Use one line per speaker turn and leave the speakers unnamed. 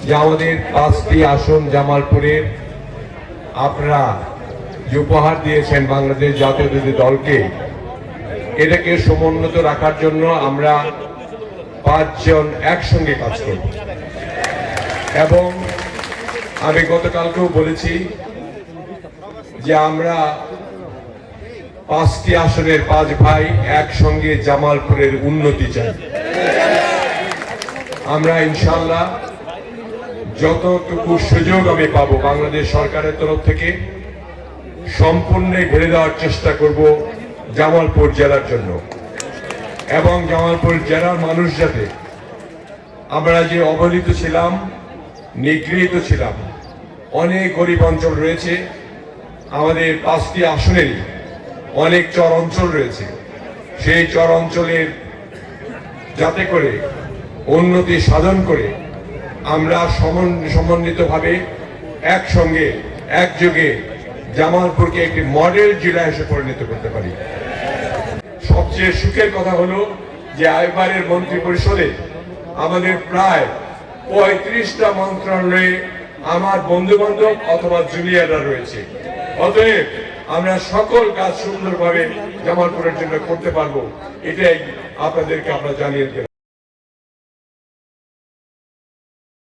যে আমাদের 5টি আসন জামালপুরের আপনারা যে উপহার দিয়েছেন বাংলাদেশ জাতীয়তাবাদী দলকে, এটাকে সমুন্নত রাখার জন্য আমরা 5 জন একসঙ্গে কাজ করব। এবং আমি গতকালকেও বলেছি যে আমরা 5টি আসনের 5 ভাই একসঙ্গে জামালপুরের উন্নতি চাই। আমরা ইনশাআল্লাহ যতটুকু সুযোগ আমি পাবো বাংলাদেশ সরকারের তরফ থেকে সম্পূর্ণ ঘিরে দেওয়ার চেষ্টা করব জামালপুর জেলার জন্য। এবং জামালপুর জেলার মানুষ যাতে, আমরা যে অবহেলিত ছিলাম, নিগৃহীত ছিলাম, অনেক গরিব অঞ্চল রয়েছে, আমাদের 5টি আসনেরই অনেক চর অঞ্চল রয়েছে, সেই চর অঞ্চলের যাতে করে উন্নতি সাধন করে আমরা সমন্বিতভাবে একসঙ্গে একযোগে জামালপুরকে একটি মডেল জেলা হিসেবে পরিণত করতে পারি। সবচেয়ে সুখের কথা হলো যে এবারের মন্ত্রী পরিষদে আমাদের প্রায় 35টা মন্ত্রণালয়ে আমার বন্ধু বান্ধব অথবা জুনিয়ররা রয়েছে। অতএব আমরা সকল কাজ সুন্দরভাবে জামালপুরের জন্য করতে পারবো, এটাই আপনাদেরকে আমরা জানিয়ে দিলাম।